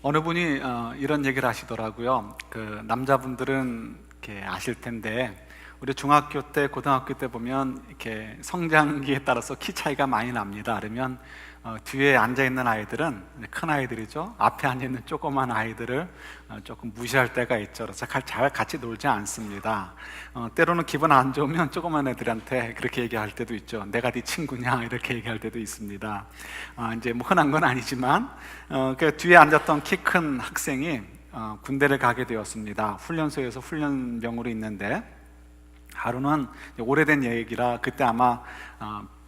어느 분이 이런 얘기를 하시더라고요. 그 남자분들은 이렇게 아실 텐데 우리 중학교 때, 고등학교 때 보면 이렇게 성장기에 따라서 키 차이가 많이 납니다. 그러면 뒤에 앉아 있는 아이들은 큰 아이들이죠. 앞에 앉아 있는 조그만 아이들을 조금 무시할 때가 있죠. 그래서 잘 같이 놀지 않습니다. 때로는 기분 안 좋으면 조그만 애들한테 그렇게 얘기할 때도 있죠. 내가 네 친구냐 이렇게 얘기할 때도 있습니다. 이제 뭐 흔한 건 아니지만 그 뒤에 앉았던 키 큰 학생이 군대를 가게 되었습니다. 훈련소에서 훈련병으로 있는데 하루는 오래된 얘기라 그때 아마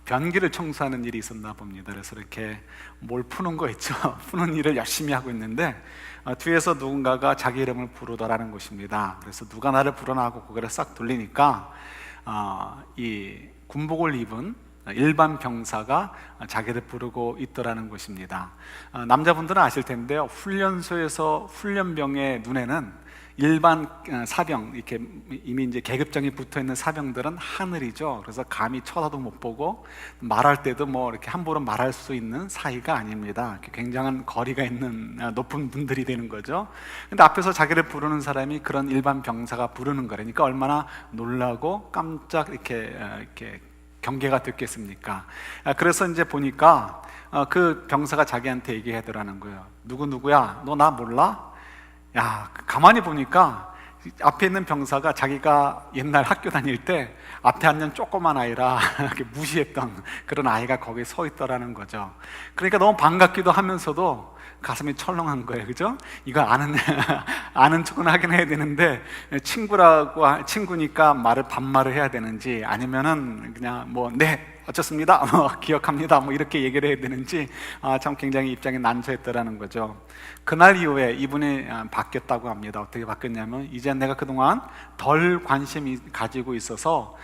변기를 청소하는 일이 있었나 봅니다. 그래서 이렇게 뭘 푸는 거 있죠. 푸는 일을 열심히 하고 있는데 뒤에서 누군가가 자기 이름을 부르더라는 것입니다. 그래서 누가 나를 부르나 하고 고개를 싹 돌리니까 이 군복을 입은 일반 병사가 자기를 부르고 있더라는 것입니다. 남자분들은 아실 텐데요, 훈련소에서 훈련병의 눈에는 일반 사병, 이렇게 이미 이제 계급장이 붙어 있는 사병들은 하늘이죠. 그래서 감히 쳐다도 못 보고 말할 때도 뭐 이렇게 함부로 말할 수 있는 사이가 아닙니다. 굉장한 거리가 있는 높은 분들이 되는 거죠. 근데 앞에서 자기를 부르는 사람이 그런 일반 병사가 부르는 거라니까 얼마나 놀라고 깜짝 이렇게 경계가 됐겠습니까? 그래서 이제 보니까 그 병사가 자기한테 얘기하더라는 거예요. 누구야? 너 나 몰라? 야, 가만히 보니까 앞에 있는 병사가 자기가 옛날 학교 다닐 때 앞에 앉는 조그만 아이라 이렇게 무시했던 그런 아이가 거기에 서 있더라는 거죠. 그러니까 너무 반갑기도 하면서도 가슴이 철렁한 거예요. 그죠? 이거 아는 척은 하긴 해야 되는데 친구니까 반말을 해야 되는지 아니면은 그냥 어쩌습니다, 기억합니다, 이렇게 얘기를 해야 되는지 참 굉장히 입장이 난처했더라는 거죠. 그날 이후에 이분이 바뀌었다고 합니다. 어떻게 바뀌었냐면 이제 내가 그동안 덜 관심이 가지고 있어서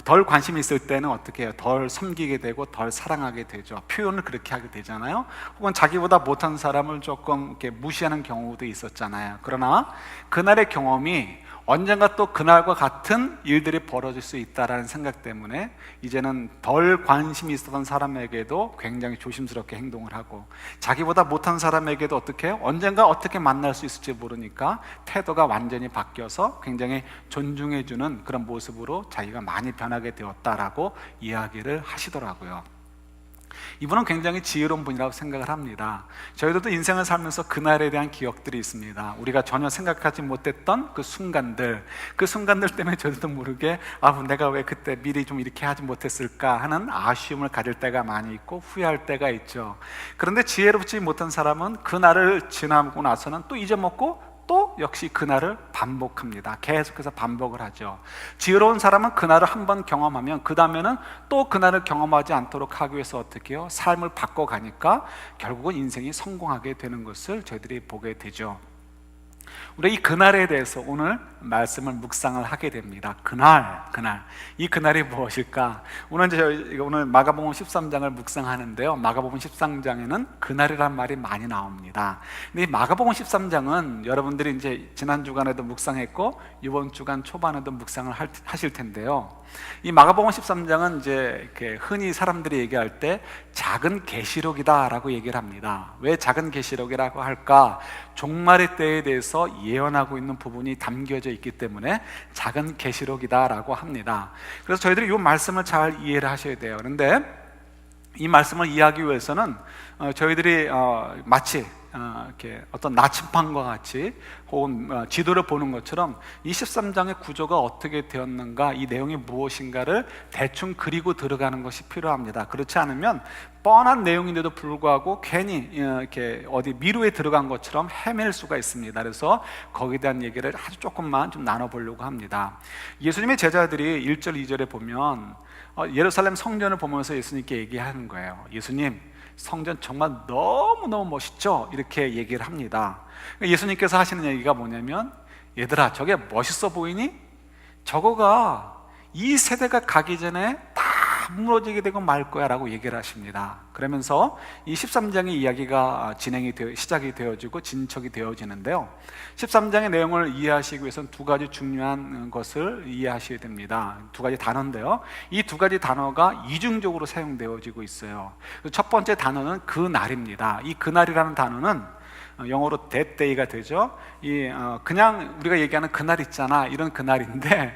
덜 관심이 있을 때는 어떻게 해요? 덜 섬기게 되고 덜 사랑하게 되죠. 표현을 그렇게 하게 되잖아요. 혹은 자기보다 못한 사람을 조금 이렇게 무시하는 경우도 있었잖아요. 그러나 그날의 경험이 언젠가 또 그날과 같은 일들이 벌어질 수 있다는 생각 때문에 이제는 덜 관심이 있었던 사람에게도 굉장히 조심스럽게 행동을 하고, 자기보다 못한 사람에게도 어떻게 해요? 언젠가 어떻게 만날 수 있을지 모르니까 태도가 완전히 바뀌어서 굉장히 존중해주는 그런 모습으로 자기가 많이 변하게 되었다라고 이야기를 하시더라고요. 이분은 굉장히 지혜로운 분이라고 생각을 합니다. 저희들도 인생을 살면서 그날에 대한 기억들이 있습니다. 우리가 전혀 생각하지 못했던 그 순간들 때문에 저희도 모르게 내가 왜 그때 미리 좀 이렇게 하지 못했을까 하는 아쉬움을 가질 때가 많이 있고 후회할 때가 있죠. 그런데 지혜롭지 못한 사람은 그날을 지나고 나서는 또 잊어먹고 또 역시 그날을 반복합니다. 계속해서 반복을 하죠. 지혜로운 사람은 그날을 한번 경험하면 그 다음에는 또 그날을 경험하지 않도록 하기 위해서 어떻게 해요? 삶을 바꿔가니까 결국은 인생이 성공하게 되는 것을 저희들이 보게 되죠. 우리 이 그날에 대해서 오늘 말씀을 묵상을 하게 됩니다. 그날. 이 그날이 무엇일까? 오늘 마가복음 13장을 묵상하는데요. 마가복음 13장에는 그날이란 말이 많이 나옵니다. 근데 이 마가복음 13장은 여러분들이 이제 지난 주간에도 묵상했고 이번 주간 초반에도 묵상을 하실 텐데요. 이 마가복음 13장은 이제 이렇게 흔히 사람들이 얘기할 때 작은 계시록이다라고 얘기를 합니다. 왜 작은 계시록이라고 할까? 종말의 때에 대해서 예언하고 있는 부분이 담겨져 있기 때문에 작은 계시록이다라고 합니다. 그래서 저희들이 이 말씀을 잘 이해를 하셔야 돼요. 그런데 이 말씀을 이해하기 위해서는 저희들이 마치 이렇게 어떤 나침판과 같이 혹은 지도를 보는 것처럼 이 13장의 구조가 어떻게 되었는가, 이 내용이 무엇인가를 대충 그리고 들어가는 것이 필요합니다. 그렇지 않으면 뻔한 내용인데도 불구하고 괜히 이렇게 어디 미루에 들어간 것처럼 헤맬 수가 있습니다. 그래서 거기에 대한 얘기를 아주 조금만 좀 나눠보려고 합니다. 예수님의 제자들이 1절 2절에 보면 예루살렘 성전을 보면서 예수님께 얘기하는 거예요. 예수님, 성전 정말 너무너무 멋있죠? 이렇게 얘기를 합니다. 예수님께서 하시는 얘기가 뭐냐면, 얘들아, 저게 멋있어 보이니? 저거가 이 세대가 가기 전에 다 무너지게 되고 말 거야 라고 얘기를 하십니다. 그러면서 이 13장의 이야기가 시작이 되어지고 진척이 되어지는데요, 13장의 내용을 이해하시기 위해서는 두 가지 중요한 것을 이해하셔야 됩니다. 두 가지 단어인데요, 이 두 가지 단어가 이중적으로 사용되어지고 있어요. 첫 번째 단어는 그날입니다. 이 그날이라는 단어는 영어로 that day가 되죠. 그냥 우리가 얘기하는 그날 있잖아, 이런 그날인데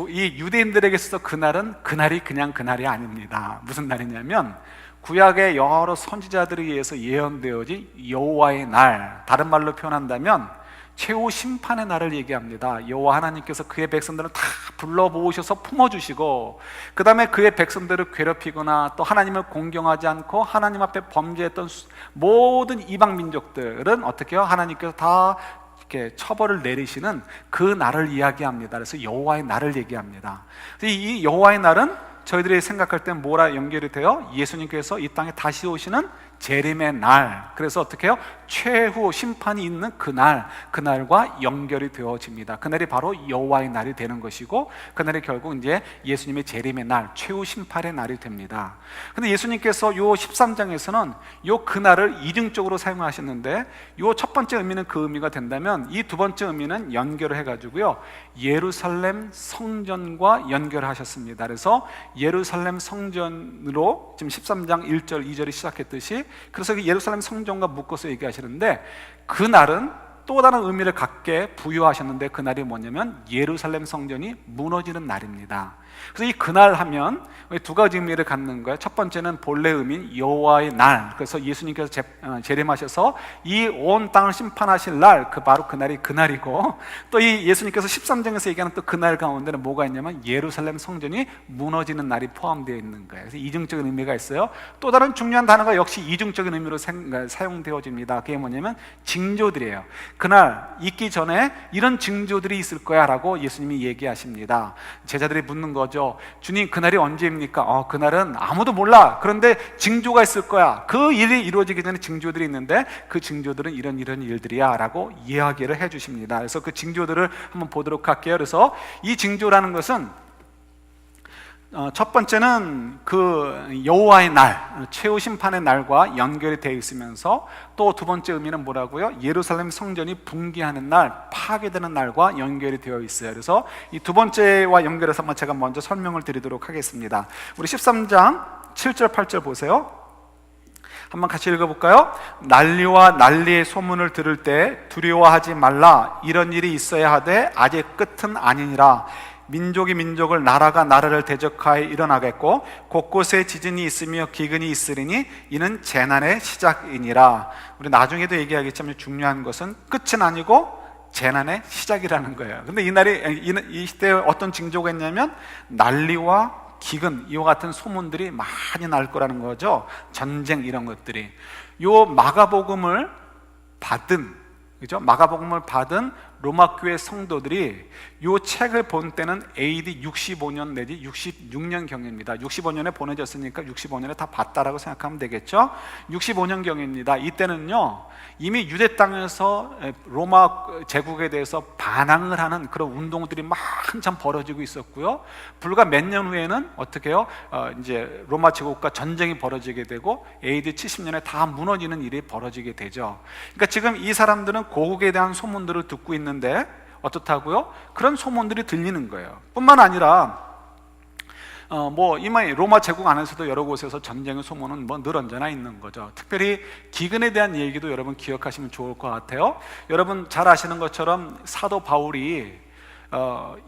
이 유대인들에게 있어서 그날은 그날이 그냥 그날이 아닙니다. 무슨 날이냐면 구약의 여러 선지자들에 의해서 예언되어진 여호와의 날, 다른 말로 표현한다면 최후 심판의 날을 얘기합니다. 여호와 하나님께서 그의 백성들을 다 불러 모으셔서 품어주시고, 그 다음에 그의 백성들을 괴롭히거나 또 하나님을 공경하지 않고 하나님 앞에 범죄했던 모든 이방 민족들은 어떻게 해요? 하나님께서 다 이렇게 처벌을 내리시는 그 날을 이야기합니다. 그래서 여호와의 날을 얘기합니다. 이 여호와의 날은 저희들이 생각할 때 뭐라 연결이 돼요? 예수님께서 이 땅에 다시 오시는 재림의 날, 그래서 어떻게 해요? 최후 심판이 있는 그날, 그날과 연결이 되어집니다. 그날이 바로 여호와의 날이 되는 것이고, 그날이 결국 이제 예수님의 재림의 날, 최후 심판의 날이 됩니다. 근데 예수님께서 요 13장에서는 요 그날을 이중적으로 사용하셨는데, 요 첫 번째 의미는 그 의미가 된다면 이 두 번째 의미는 연결을 해가지고요, 예루살렘 성전과 연결하셨습니다. 그래서 예루살렘 성전으로 지금 13장 1절 2절이 시작했듯이, 그래서 그 예루살렘 성전과 묶어서 얘기하시는데, 그날은 또 다른 의미를 갖게 부여하셨는데, 그날이 뭐냐면 예루살렘 성전이 무너지는 날입니다. 그래서 이 그날 하면 두 가지 의미를 갖는 거예요. 첫 번째는 본래 의미인 여호와의 날, 그래서 예수님께서 재림하셔서 이 온 땅을 심판하실 날, 바로 그날이 그날이고, 또 이 예수님께서 13장에서 얘기하는 또 그날 가운데는 뭐가 있냐면 예루살렘 성전이 무너지는 날이 포함되어 있는 거예요. 그래서 이중적인 의미가 있어요. 또 다른 중요한 단어가 역시 이중적인 의미로 사용되어집니다. 그게 뭐냐면 징조들이에요. 그날 있기 전에 이런 징조들이 있을 거야 라고 예수님이 얘기하십니다. 제자들이 묻는 거죠. 주님, 그날이 언제입니까? 그날은 아무도 몰라. 그런데 징조가 있을 거야. 그 일이 이루어지기 전에 징조들이 있는데 그 징조들은 이런 일들이야 라고 이야기를 해주십니다. 그래서 그 징조들을 한번 보도록 할게요. 그래서 이 징조라는 것은 첫 번째는 그 여호와의 날, 최후 심판의 날과 연결이 되어 있으면서, 또 두 번째 의미는 뭐라고요? 예루살렘 성전이 붕괴하는 날, 파괴되는 날과 연결이 되어 있어요. 그래서 이 두 번째와 연결해서 한번 제가 먼저 설명을 드리도록 하겠습니다. 우리 13장 7절 8절 보세요. 한번 같이 읽어볼까요? 난리와 난리의 소문을 들을 때 두려워하지 말라. 이런 일이 있어야 하되 아직 끝은 아니니라. 민족이 민족을, 나라가 나라를 대적하여 일어나겠고 곳곳에 지진이 있으며 기근이 있으리니 이는 재난의 시작이니라. 우리 나중에도 얘기하겠지만 중요한 것은 끝은 아니고 재난의 시작이라는 거예요. 근데 이 시대에 어떤 징조가 있냐면 난리와 기근, 이와 같은 소문들이 많이 날 거라는 거죠. 전쟁, 이런 것들이. 요 마가복음을 받은, 그죠? 마가복음을 받은 로마 교회 성도들이 요 책을 본 때는 AD 65년 내지 66년 경입니다. 65년에 보내졌으니까 65년에 다 봤다라고 생각하면 되겠죠? 65년 경입니다. 이때는요, 이미 유대 땅에서 로마 제국에 대해서 반항을 하는 그런 운동들이 막 한참 벌어지고 있었고요. 불과 몇 년 후에는 어떻게 해요? 이제 로마 제국과 전쟁이 벌어지게 되고 AD 70년에 다 무너지는 일이 벌어지게 되죠. 그러니까 지금 이 사람들은 고국에 대한 소문들을 듣고 있는데 어떻다고요? 그런 소문들이 들리는 거예요. 뿐만 아니라 이미 로마 제국 안에서도 여러 곳에서 전쟁의 소문은 늘 언제나 있는 거죠. 특별히 기근에 대한 얘기도 여러분 기억하시면 좋을 것 같아요. 여러분 잘 아시는 것처럼 사도 바울이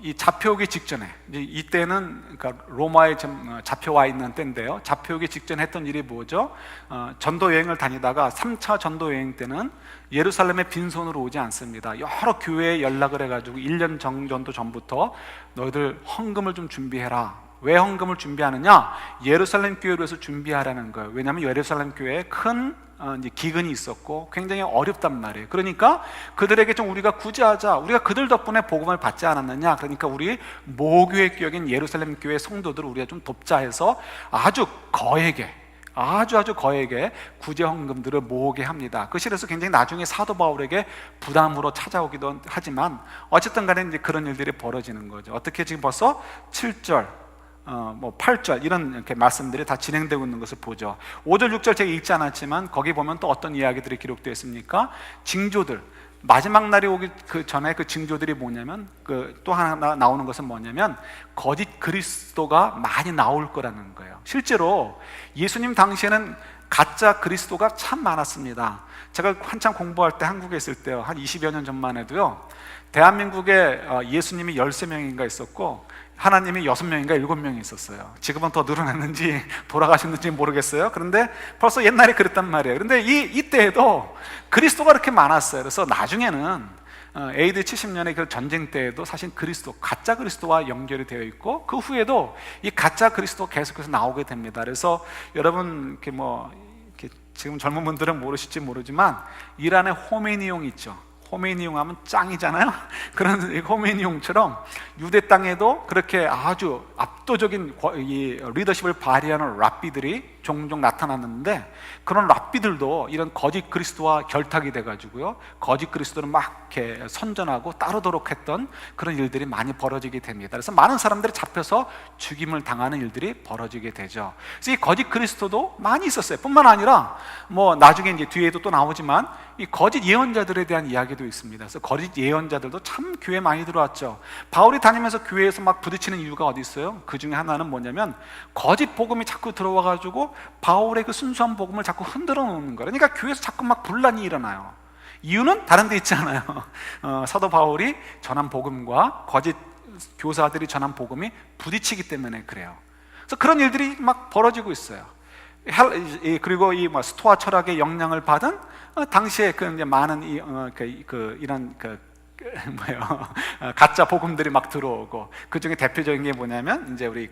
이 잡혀오기 직전에, 이때는 그러니까 로마에 잡혀와 있는 때인데요, 잡혀오기 직전에 했던 일이 뭐죠? 전도 여행을 다니다가 3차 전도 여행 때는 예루살렘에 빈손으로 오지 않습니다. 여러 교회에 연락을 해가지고 1년 정도 전부터 너희들 헌금을 좀 준비해라. 왜 헌금을 준비하느냐? 예루살렘 교회를 위해서 준비하라는 거예요. 왜냐하면 예루살렘 교회에 큰 이제 기근이 있었고 굉장히 어렵단 말이에요. 그러니까 그들에게 좀 우리가 구제하자. 우리가 그들 덕분에 복음을 받지 않았느냐? 그러니까 우리 모교회 교역인 예루살렘 교회 성도들을 우리가 좀 돕자 해서 아주 거액의 구제 헌금들을 모으게 합니다. 그것이 그래서 굉장히 나중에 사도 바울에게 부담으로 찾아오기도 하지만 어쨌든 간에 이제 그런 일들이 벌어지는 거죠. 어떻게 지금 벌써 7절 8절 이런 이렇게 말씀들이 다 진행되고 있는 것을 보죠. 5절 6절 제가 읽지 않았지만 거기 보면 또 어떤 이야기들이 기록되어 있습니까? 징조들, 마지막 날이 오기 그 전에 그 징조들이 뭐냐면 또 하나 나오는 것은 뭐냐면 거짓 그리스도가 많이 나올 거라는 거예요. 실제로 예수님 당시에는 가짜 그리스도가 참 많았습니다. 제가 한참 공부할 때 한국에 있을 때요, 한 20여 년 전만 해도요, 대한민국에 예수님이 13명인가 있었고 하나님이 6명인가 7명이 있었어요. 지금은 더 늘어났는지 돌아가셨는지 모르겠어요. 그런데 벌써 옛날에 그랬단 말이에요. 그런데 이때에도 그리스도가 그렇게 많았어요. 그래서 나중에는 AD 70년의 그 전쟁 때에도 사실 그리스도, 가짜 그리스도와 연결이 되어 있고, 그 후에도 이 가짜 그리스도가 계속해서 나오게 됩니다. 그래서 여러분 이렇게 지금 젊은 분들은 모르실지 모르지만 이란의 호메니용 있죠. 호메니용 하면 짱이잖아요. 그런 호메니용처럼 유대 땅에도 그렇게 아주 압도적인 이 리더십을 발휘하는 랍비들이 종종 나타났는데, 그런 랍비들도 이런 거짓 그리스도와 결탁이 돼가지고요, 거짓 그리스도를 막 이렇게 선전하고 따르도록 했던 그런 일들이 많이 벌어지게 됩니다. 그래서 많은 사람들이 잡혀서 죽임을 당하는 일들이 벌어지게 되죠. 그래서 이 거짓 그리스도도 많이 있었어요. 뿐만 아니라 나중에 이제 뒤에도 또 나오지만 이 거짓 예언자들에 대한 이야기도 있습니다. 그래서 거짓 예언자들도 참 교회에 많이 들어왔죠. 바울이 다니면서 교회에서 막 부딪히는 이유가 어디 있어요? 그 중에 하나는 뭐냐면 거짓 복음이 자꾸 들어와가지고 바울의 그 순수한 복음을 자꾸 흔들어 놓는 거예요. 그러니까 교회에서 자꾸 막 분란이 일어나요. 이유는 다른 데 있지 않아요. 사도 바울이 전한 복음과 거짓 교사들이 전한 복음이 부딪히기 때문에 그래요. 그래서 그런 일들이 막 벌어지고 있어요. 그리고 이 스토아 철학의 영향을 받은 당시에 그 이제 많은 이런 가짜 복음들이 막 들어오고, 그 중에 대표적인 게 뭐냐면 이제 우리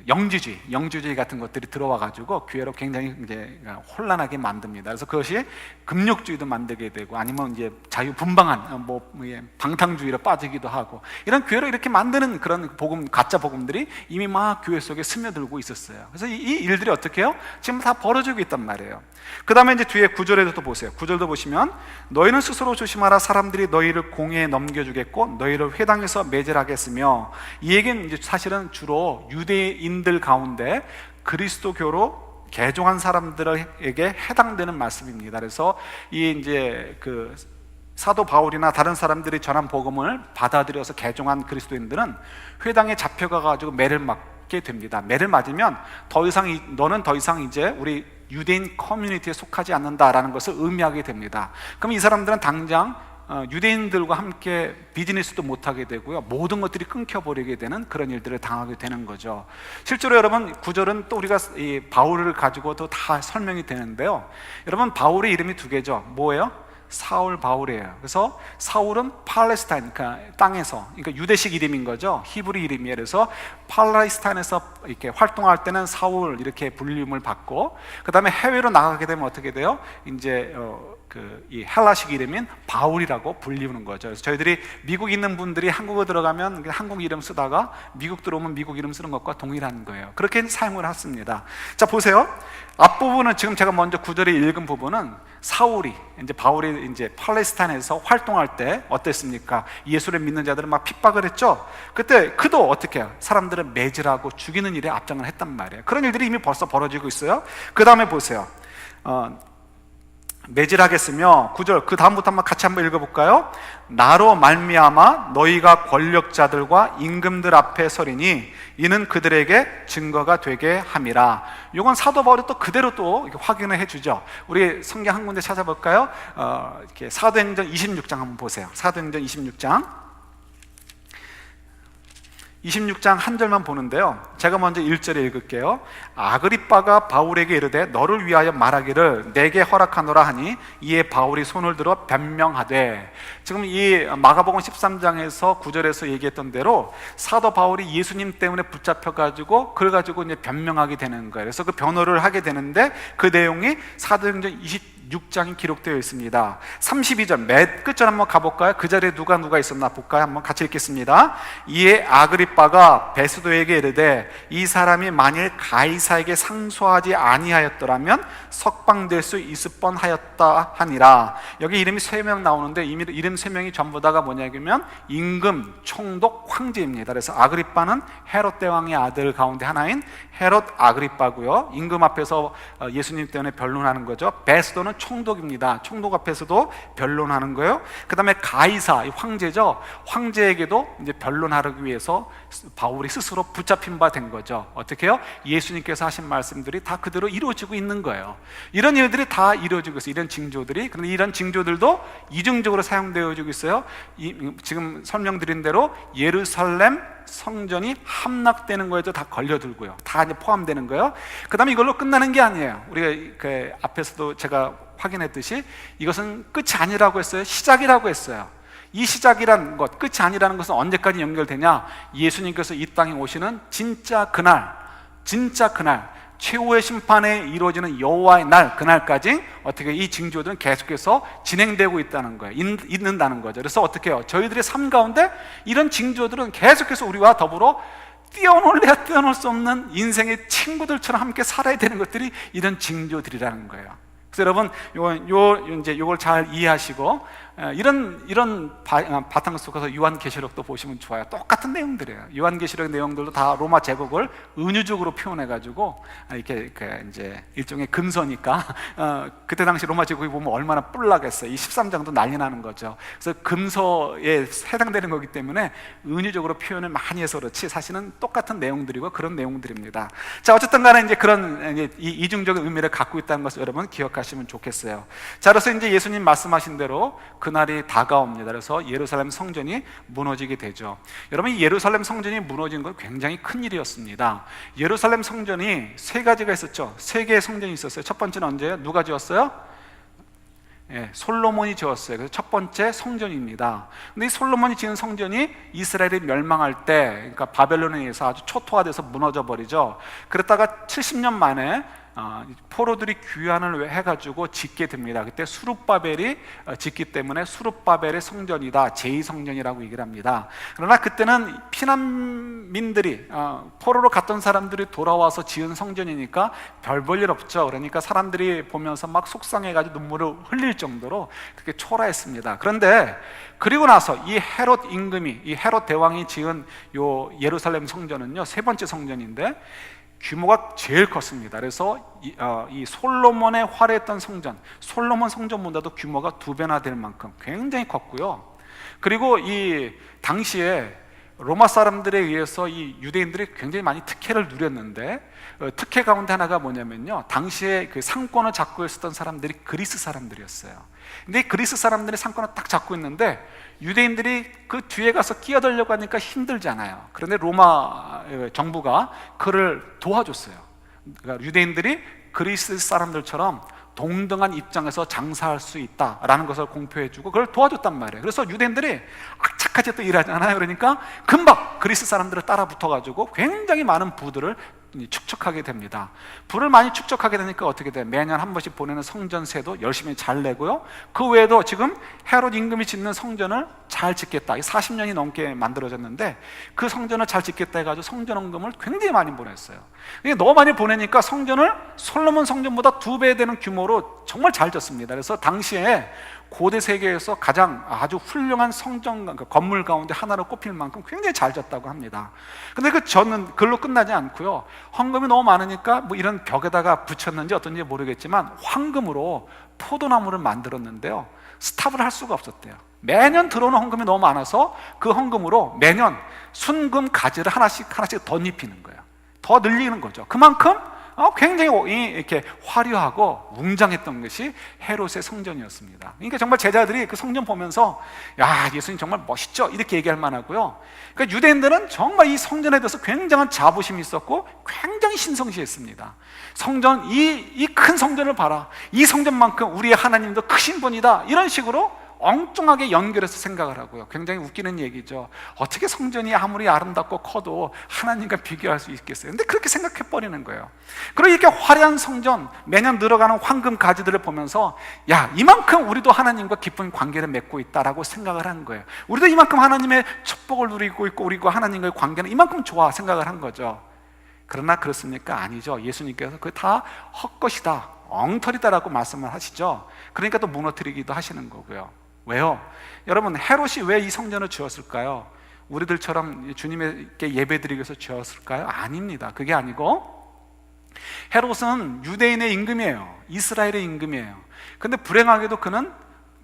영주주의 같은 것들이 들어와가지고 교회로 굉장히 이제 혼란하게 만듭니다. 그래서 그것이 금욕주의도 만들게 되고, 아니면 이제 자유분방한 방탕주의로 빠지기도 하고, 이런 교회로 이렇게 만드는 그런 가짜 복음들이 이미 막 교회 속에 스며들고 있었어요. 그래서 이 일들이 어떻게 해요? 지금 다 벌어지고 있단 말이에요. 그 다음에 이제 뒤에 9절에도 또 보세요. 9절도 보시면 너희는 스스로 조심하라. 사람들이 너희를 공회에 넘겨주겠고 너희를 회당에서 매질하겠으며, 이 얘기는 이제 사실은 주로 유대인들 가운데 그리스도교로 개종한 사람들에게 해당되는 말씀입니다. 그래서 이 이제 그 사도 바울이나 다른 사람들이 전한 복음을 받아들여서 개종한 그리스도인들은 회당에 잡혀가 가지고 매를 맞게 됩니다. 매를 맞으면 너는 더 이상 이제 우리 유대인 커뮤니티에 속하지 않는다라는 것을 의미하게 됩니다. 그럼 이 사람들은 당장 유대인들과 함께 비즈니스도 못하게 되고요, 모든 것들이 끊겨버리게 되는 그런 일들을 당하게 되는 거죠. 실제로 여러분 9절은 또 우리가 이 바울을 가지고도 다 설명이 되는데요, 여러분 바울의 이름이 2개죠. 뭐예요? 사울 바울이에요. 그래서 사울은 팔레스타인, 그러니까 땅에서, 그러니까 유대식 이름인 거죠. 히브리 이름이에요. 그래서 팔레스타인에서 이렇게 활동할 때는 사울 이렇게 불림을 받고, 그 다음에 해외로 나가게 되면 어떻게 돼요? 이제 이 헬라식 이름인 바울이라고 불리우는 거죠. 그래서 저희들이 미국 있는 분들이 한국에 들어가면 한국 이름 쓰다가 미국 들어오면 미국 이름 쓰는 것과 동일한 거예요. 그렇게 사용을 했습니다. 자, 보세요. 앞부분은 지금 제가 먼저 9절에 읽은 부분은 사울이, 이제 바울이 이제 팔레스타인에서 활동할 때 어땠습니까? 예수를 믿는 자들은 막 핍박을 했죠. 그때 그도 어떻게 해요? 사람들을 매질하고 죽이는 일에 앞장을 했단 말이에요. 그런 일들이 이미 벌써 벌어지고 있어요. 그 다음에 보세요. 매질하겠으며, 9절 그 다음부터 같이 한번 읽어볼까요? 나로 말미암아 너희가 권력자들과 임금들 앞에 서리니 이는 그들에게 증거가 되게 함이라. 이건 사도 바울이 또 그대로 또 확인을 해주죠. 우리 성경 한 군데 찾아볼까요? 이렇게 사도행전 26장 한번 보세요. 사도행전 26장 한 절만 보는데요, 제가 먼저 1절에 읽을게요. 아그리빠가 바울에게 이르되 너를 위하여 말하기를 내게 허락하노라 하니 이에 바울이 손을 들어 변명하되, 지금 이 마가복음 13장에서 9절에서 얘기했던 대로 사도 바울이 예수님 때문에 붙잡혀가지고 그걸 가지고 이제 변명하게 되는 거예요. 그래서 그 변호를 하게 되는데 그 내용이 사도행전 26장이 기록되어 있습니다. 32절 맨 끝절 한번 가볼까요? 그 자리에 누가 있었나 볼까요? 한번 같이 읽겠습니다. 이에 아그리빠가 베스도에게 이르되 이 사람이 만일 가이사에게 상소하지 아니하였더라면 석방될 수 있을 뻔하였다 하니라. 여기 이름이 3명 나오는데 이름 3명이 전부 다가 뭐냐면 임금, 총독, 황제입니다. 그래서 아그리빠는 헤롯 대왕의 아들 가운데 하나인 헤롯 아그리빠고요, 임금 앞에서 예수님 때문에 변론하는 거죠. 베스도는 정말 총독입니다. 총독 앞에서도 변론하는 거예요. 그 다음에 가이사, 황제죠. 황제에게도 이제 변론하기 위해서 바울이 스스로 붙잡힌 바 된 거죠. 어떻게 해요? 예수님께서 하신 말씀들이 다 그대로 이루어지고 있는 거예요. 이런 일들이 다 이루어지고 있어요. 이런 징조들이. 그런데 이런 징조들도 이중적으로 사용되어지고 있어요. 지금 설명드린 대로 예루살렘 성전이 함락되는 거에도 다 걸려들고요. 다 이제 포함되는 거예요. 그 다음에 이걸로 끝나는 게 아니에요. 우리가 그 앞에서도 제가 확인했듯이 이것은 끝이 아니라고 했어요. 시작이라고 했어요. 이 시작이란 것, 끝이 아니라는 것은 언제까지 연결되냐? 예수님께서 이 땅에 오시는 진짜 그날, 최후의 심판에 이루어지는 여호와의 날, 그날까지 어떻게 이 징조들은 계속해서 진행되고 있다는 거예요. 있는다는 거죠. 그래서 어떻게 해요? 저희들의 삶 가운데 이런 징조들은 계속해서 우리와 더불어 뛰어놀래야 뛰어놀 수 없는 인생의 친구들처럼 함께 살아야 되는 것들이 이런 징조들이라는 거예요. 그래서 여러분, 요걸 잘 이해하시고, 이런 바탕 속에서 요한계시록도 보시면 좋아요. 똑같은 내용들이에요. 요한계시록 내용들도 다 로마 제국을 은유적으로 표현해가지고, 이렇게 이제 일종의 금서니까, 그때 당시 로마 제국이 보면 얼마나 뿔나겠어요. 이 13장도 난리 나는 거죠. 그래서 금서에 해당되는 거기 때문에 은유적으로 표현을 많이 해서 그렇지, 사실은 똑같은 내용들이고 그런 내용들입니다. 자, 어쨌든 간에 이제 그런 이중적인 의미를 갖고 있다는 것을 여러분 기억하시면 좋겠어요. 자, 그래서 이제 예수님 말씀하신 대로 그날이 다가옵니다. 그래서 예루살렘 성전이 무너지게 되죠. 여러분, 이 예루살렘 성전이 무너진 건 굉장히 큰 일이었습니다. 예루살렘 성전이 세 가지가 있었죠. 세 개의 성전이 있었어요. 첫 번째는 언제예요? 누가 지었어요? 솔로몬이 지었어요. 그래서 첫 번째 성전입니다. 근데 이 솔로몬이 지은 성전이 이스라엘이 멸망할 때, 그러니까 바벨론에 의해서 아주 초토화돼서 무너져 버리죠. 그랬다가 70년 만에 포로들이 귀환을 해가지고 짓게 됩니다. 그때 수룹바벨이 짓기 때문에 수룹바벨의 성전이다, 제2성전이라고 얘기를 합니다. 그러나 그때는 피난민들이, 포로로 갔던 사람들이 돌아와서 지은 성전이니까 별 볼 일 없죠. 그러니까 사람들이 보면서 막 속상해가지고 눈물을 흘릴 정도로 그렇게 초라했습니다. 그런데 그리고 나서 이 헤롯 임금이, 이 헤롯 대왕이 지은 요 예루살렘 성전은요, 세 번째 성전인데 규모가 제일 컸습니다. 그래서 이 솔로몬의 화려했던 성전, 솔로몬 성전보다도 규모가 2배나 될 만큼 굉장히 컸고요. 그리고 이 당시에 로마 사람들에 의해서 이 유대인들이 굉장히 많이 특혜를 누렸는데, 특혜 가운데 하나가 뭐냐면요, 당시에 그 상권을 잡고 있었던 사람들이 그리스 사람들이었어요. 근데 그리스 사람들이 상권을 딱 잡고 있는데 유대인들이 그 뒤에 가서 끼어들려고 하니까 힘들잖아요. 그런데 로마 정부가 그를 도와줬어요. 그러니까 유대인들이 그리스 사람들처럼 동등한 입장에서 장사할 수 있다라는 것을 공표해주고 그걸 도와줬단 말이에요. 그래서 유대인들이 악착같이 또 일하잖아요. 그러니까 금방 그리스 사람들을 따라 붙어가지고 굉장히 많은 부들을 축적하게 됩니다. 부를 많이 축적하게 되니까 어떻게 돼요? 매년 한 번씩 보내는 성전세도 열심히 잘 내고요. 그 외에도 지금 헤롯 임금이 짓는 성전을 잘 짓겠다, 40년이 넘게 만들어졌는데 그 성전을 잘 짓겠다 해가지고 성전원금을 굉장히 많이 보냈어요. 이게 너무 많이 보내니까 성전을 솔로몬 성전보다 2배 되는 규모로 정말 잘 졌습니다. 그래서 당시에 고대 세계에서 가장 아주 훌륭한 성전 건물 가운데 하나로 꼽힐 만큼 굉장히 잘 졌다고 합니다. 근데 저는 그걸로 끝나지 않고요, 헌금이 너무 많으니까 뭐 이런 벽에다가 붙였는지 어떤지 모르겠지만 황금으로 포도나무를 만들었는데요, 스탑을 할 수가 없었대요. 매년 들어오는 헌금이 너무 많아서 그 헌금으로 매년 순금 가지를 하나씩 더 입히는 거예요. 더 늘리는 거죠. 그만큼 굉장히 이렇게 화려하고 웅장했던 것이 헤롯의 성전이었습니다. 그러니까 정말 제자들이 그 성전 보면서 야, 예수님 정말 멋있죠? 이렇게 얘기할 만하고요. 그러니까 유대인들은 정말 이 성전에 대해서 굉장한 자부심이 있었고 굉장히 신성시했습니다. 성전, 이 큰 성전을 봐라, 이 성전만큼 우리의 하나님도 크신 분이다, 이런 식으로 엉뚱하게 연결해서 생각을 하고요. 굉장히 웃기는 얘기죠. 어떻게 성전이 아무리 아름답고 커도 하나님과 비교할 수 있겠어요? 근데 그렇게 생각해버리는 거예요. 그리고 이렇게 화려한 성전, 매년 늘어가는 황금 가지들을 보면서 야, 이만큼 우리도 하나님과 깊은 관계를 맺고 있다라고 생각을 한 거예요. 우리도 이만큼 하나님의 축복을 누리고 있고 우리가 하나님과의 관계는 이만큼 좋아 생각을 한 거죠. 그러나 그렇습니까? 아니죠. 예수님께서 그게 다 헛것이다, 엉터리다라고 말씀을 하시죠. 그러니까 또 무너뜨리기도 하시는 거고요. 왜요? 여러분, 헤롯이 왜 이 성전을 지었을까요? 우리들처럼 주님께 예배드리기 위해서 지었을까요? 아닙니다. 그게 아니고 헤롯은 유대인의 임금이에요. 이스라엘의 임금이에요. 근데 불행하게도 그는,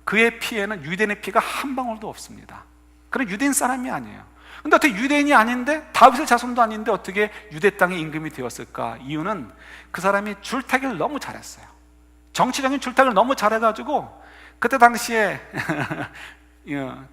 그의 피에는 유대인의 피가 한 방울도 없습니다. 그는 유대인 사람이 아니에요. 근데 어떻게 유대인이 아닌데, 다윗의 자손도 아닌데 어떻게 유대 땅의 임금이 되었을까? 이유는 그 사람이 줄타기를 너무 잘했어요. 정치적인 줄타기를 너무 잘해가지고 그때 당시에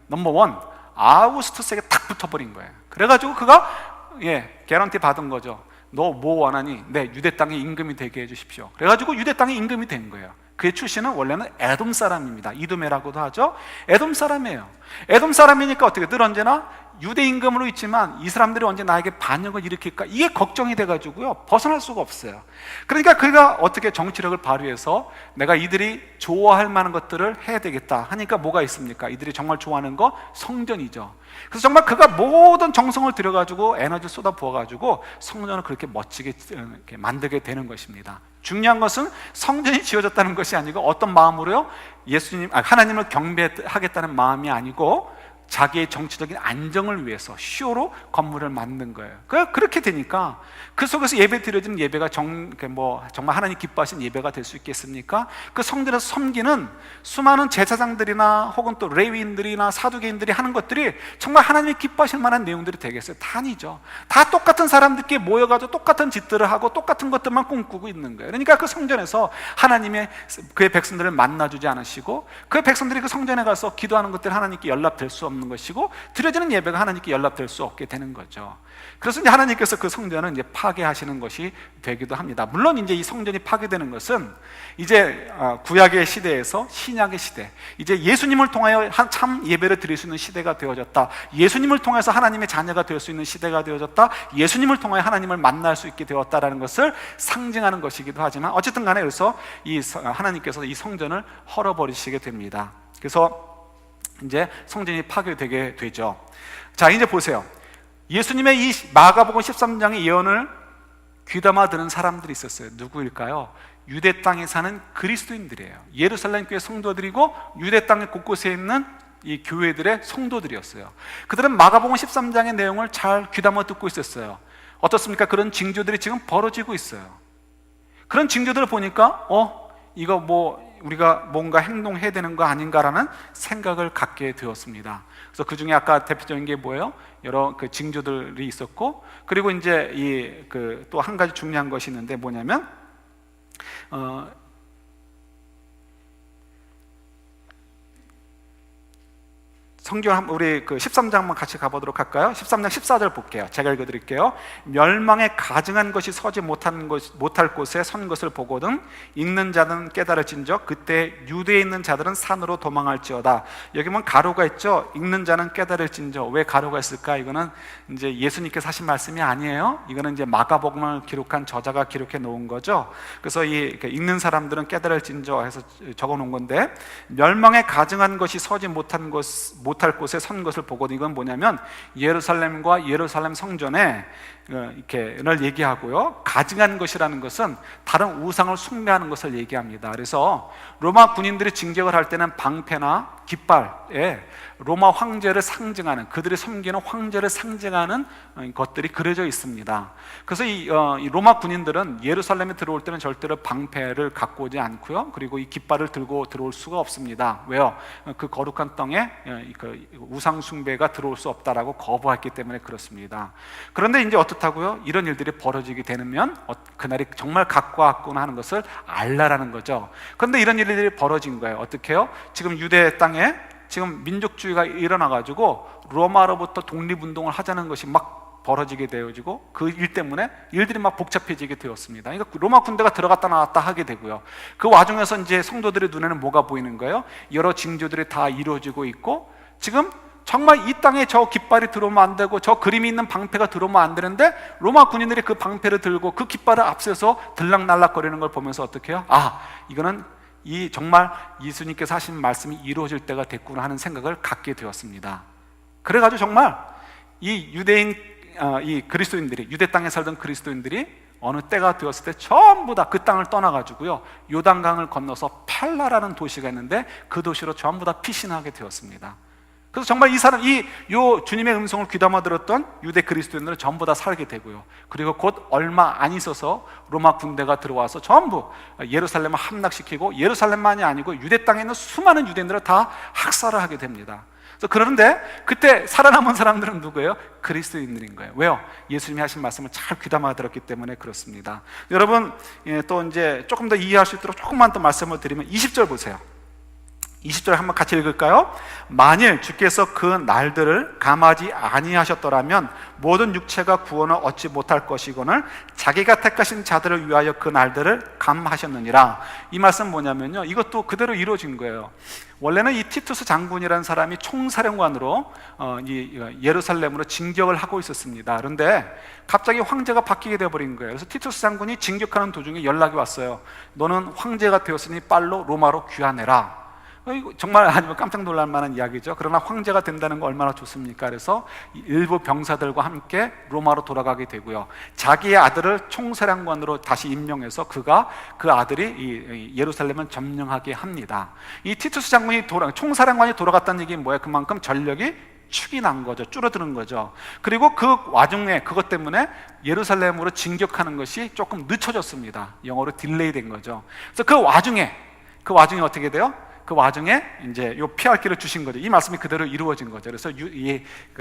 넘버원 아우구스투스에게 탁 붙어버린 거예요. 그래가지고 그가 개런티 받은 거죠. 너 뭐 원하니? 네, 유대 땅의 임금이 되게 해주십시오. 그래가지고 유대 땅의 임금이 된 거예요. 그의 출신은 원래는 에돔 사람입니다. 이두메라고도 하죠. 에돔 사람이에요. 에돔 사람이니까 어떻게 늘 언제나 유대 임금으로 있지만 이 사람들이 언제 나에게 반역을 일으킬까, 이게 걱정이 돼가지고요 벗어날 수가 없어요. 그러니까 그가 어떻게 정치력을 발휘해서 내가 이들이 좋아할 만한 것들을 해야 되겠다 하니까 뭐가 있습니까? 이들이 정말 좋아하는 거 성전이죠. 그래서 정말 그가 모든 정성을 들여가지고 에너지를 쏟아 부어가지고 성전을 그렇게 멋지게 이렇게 만들게 되는 것입니다. 중요한 것은 성전이 지어졌다는 것이 아니고 어떤 마음으로요? 하나님을 경배하겠다는 마음이 아니고 자기의 정치적인 안정을 위해서 쇼로 건물을 만든 거예요. 그렇게 되니까 그 속에서 예배 드려지는 예배가 정말 하나님 기뻐하신 예배가 될 수 있겠습니까? 그 성전에서 섬기는 수많은 제사장들이나 혹은 또 레위인들이나 사두개인들이 하는 것들이 정말 하나님이 기뻐하실 만한 내용들이 되겠어요? 다 아니죠. 다 똑같은 사람들끼리 모여가지고 똑같은 짓들을 하고 똑같은 것들만 꿈꾸고 있는 거예요. 그러니까 그 성전에서 하나님의 그의 백성들을 만나주지 않으시고 그 백성들이 그 성전에 가서 기도하는 것들 하나님께 연락될 수 없는 것이고 드려지는 예배가 하나님께 연락될 수 없게 되는 거죠. 그래서 이제 하나님께서 그 성전을 이제 파괴하시는 것이 되기도 합니다. 물론 이제 이 성전이 파괴되는 것은 이제 구약의 시대에서 신약의 시대, 이제 예수님을 통하여 참 예배를 드릴 수 있는 시대가 되어졌다. 예수님을 통해서 하나님의 자녀가 될 수 있는 시대가 되어졌다. 예수님을 통하여 하나님을 만날 수 있게 되었다라는 것을 상징하는 것이기도 하지만 어쨌든 간에 그래서 하나님께서 이 성전을 헐어버리시게 됩니다. 그래서 이제 성전이 파괴되게 되죠. 자, 이제 보세요. 예수님의 이 마가복음 13장의 예언을 귀담아 듣는 사람들이 있었어요. 누구일까요? 유대 땅에 사는 그리스도인들이에요. 예루살렘 교회 성도들이고 유대 땅의 곳곳에 있는 이 교회들의 성도들이었어요. 그들은 마가복음 13장의 내용을 잘 귀담아 듣고 있었어요. 어떻습니까? 그런 징조들이 지금 벌어지고 있어요. 그런 징조들을 보니까 이거 뭐 우리가 뭔가 행동해야 되는 거 아닌가라는 생각을 갖게 되었습니다. 그래서 그 중에 아까 대표적인 게 뭐예요? 여러 그 징조들이 있었고, 그리고 이제 또 한 가지 중요한 것이 있는데 뭐냐면 성경 우리 그 13장만 같이 가보도록 할까요? 13장 14절 볼게요. 제가 읽어드릴게요. 멸망에 가증한 것이 서지 못할 곳에 선 것을 보거든 읽는 자는 깨달을진저 그때 유대에 있는 자들은 산으로 도망할지어다. 여기 보면 가로가 있죠. 읽는 자는 깨달을진저. 왜 가로가 있을까? 이거는 이제 예수님께서 하신 말씀이 아니에요. 이거는 이제 마가복음을 기록한 저자가 기록해 놓은 거죠. 그래서 읽는 사람들은 깨달을진저 해서 적어 놓은 건데, 멸망에 가증한 것이 서지 못할 곳에 선 것을 보거든. 이건 뭐냐면 예루살렘과 예루살렘 성전에 이렇게를 얘기하고요. 가증한 것이라는 것은 다른 우상을 숭배하는 것을 얘기합니다. 그래서 로마 군인들이 진격을 할 때는 방패나 깃발에 로마 황제를 상징하는, 그들이 섬기는 황제를 상징하는 것들이 그려져 있습니다. 그래서 이 로마 군인들은 예루살렘에 들어올 때는 절대로 방패를 갖고 오지 않고요. 그리고 이 깃발을 들고 들어올 수가 없습니다. 왜요? 그 거룩한 땅에 그 우상 숭배가 들어올 수 없다라고 거부했기 때문에 그렇습니다. 그런데 이제 어떻다고요? 이런 일들이 벌어지게 되면 그날이 정말 갖고 왔구나 하는 것을 알라라는 거죠. 그런데 이런 일들이 벌어진 거예요. 어떻게 해요? 지금 유대 땅에 지금 민족주의가 일어나가지고 로마로부터 독립운동을 하자는 것이 막 벌어지게 되어지고 그 일 때문에 일들이 막 복잡해지게 되었습니다. 그러니까 로마 군대가 들어갔다 나왔다 하게 되고요. 그 와중에서 이제 성도들의 눈에는 뭐가 보이는 거예요? 여러 징조들이 다 이루어지고 있고, 지금 정말 이 땅에 저 깃발이 들어오면 안 되고 저 그림이 있는 방패가 들어오면 안 되는데 로마 군인들이 그 방패를 들고 그 깃발을 앞세서 들락날락거리는 걸 보면서 어떻게 해요? 이거는 정말 예수님께서 하신 말씀이 이루어질 때가 됐구나 하는 생각을 갖게 되었습니다. 그래가지고 정말 이 유대인, 이 그리스도인들이, 유대 땅에 살던 그리스도인들이 어느 때가 되었을 때 전부 다 그 땅을 떠나가지고요 요단강을 건너서 펠라라는 도시가 있는데 그 도시로 전부 다 피신하게 되었습니다. 그래서 정말 이 사람, 요 주님의 음성을 귀담아 들었던 유대 그리스도인들은 전부 다 살게 되고요. 그리고 곧 얼마 안 있어서 로마 군대가 들어와서 전부 예루살렘을 함락시키고, 예루살렘만이 아니고 유대 땅에 있는 수많은 유대인들을 다 학살을 하게 됩니다. 그런데 그때 살아남은 사람들은 누구예요? 그리스도인들인 거예요. 왜요? 예수님이 하신 말씀을 잘 귀담아 들었기 때문에 그렇습니다. 여러분, 또 이제 조금 더 이해할 수 있도록 조금만 더 말씀을 드리면 20절 보세요. 20절 한번 같이 읽을까요? 만일 주께서 그 날들을 감하지 아니하셨더라면 모든 육체가 구원을 얻지 못할 것이거늘 자기가 택하신 자들을 위하여 그 날들을 감하셨느니라. 이 말씀 뭐냐면요, 이것도 그대로 이루어진 거예요. 원래는 이 티투스 장군이라는 사람이 총사령관으로 예루살렘으로 진격을 하고 있었습니다. 그런데 갑자기 황제가 바뀌게 되어버린 거예요. 그래서 티투스 장군이 진격하는 도중에 연락이 왔어요. 너는 황제가 되었으니 빨로 로마로 귀환해라. 정말 아니면 깜짝 놀랄 만한 이야기죠. 그러나 황제가 된다는 거 얼마나 좋습니까? 그래서 일부 병사들과 함께 로마로 돌아가게 되고요, 자기의 아들을 총사령관으로 다시 임명해서 그 아들이 이 예루살렘을 점령하게 합니다. 이 티투스 장군이 총사령관이 돌아갔다는 얘기는 뭐예요? 그만큼 전력이 축이 난 거죠. 줄어드는 거죠. 그리고 그 와중에 그것 때문에 예루살렘으로 진격하는 것이 조금 늦춰졌습니다. 영어로 딜레이 된 거죠. 그래서 그 와중에 어떻게 돼요? 그 와중에 이제 요 피할 길을 주신 거죠. 이 말씀이 그대로 이루어진 거죠. 그래서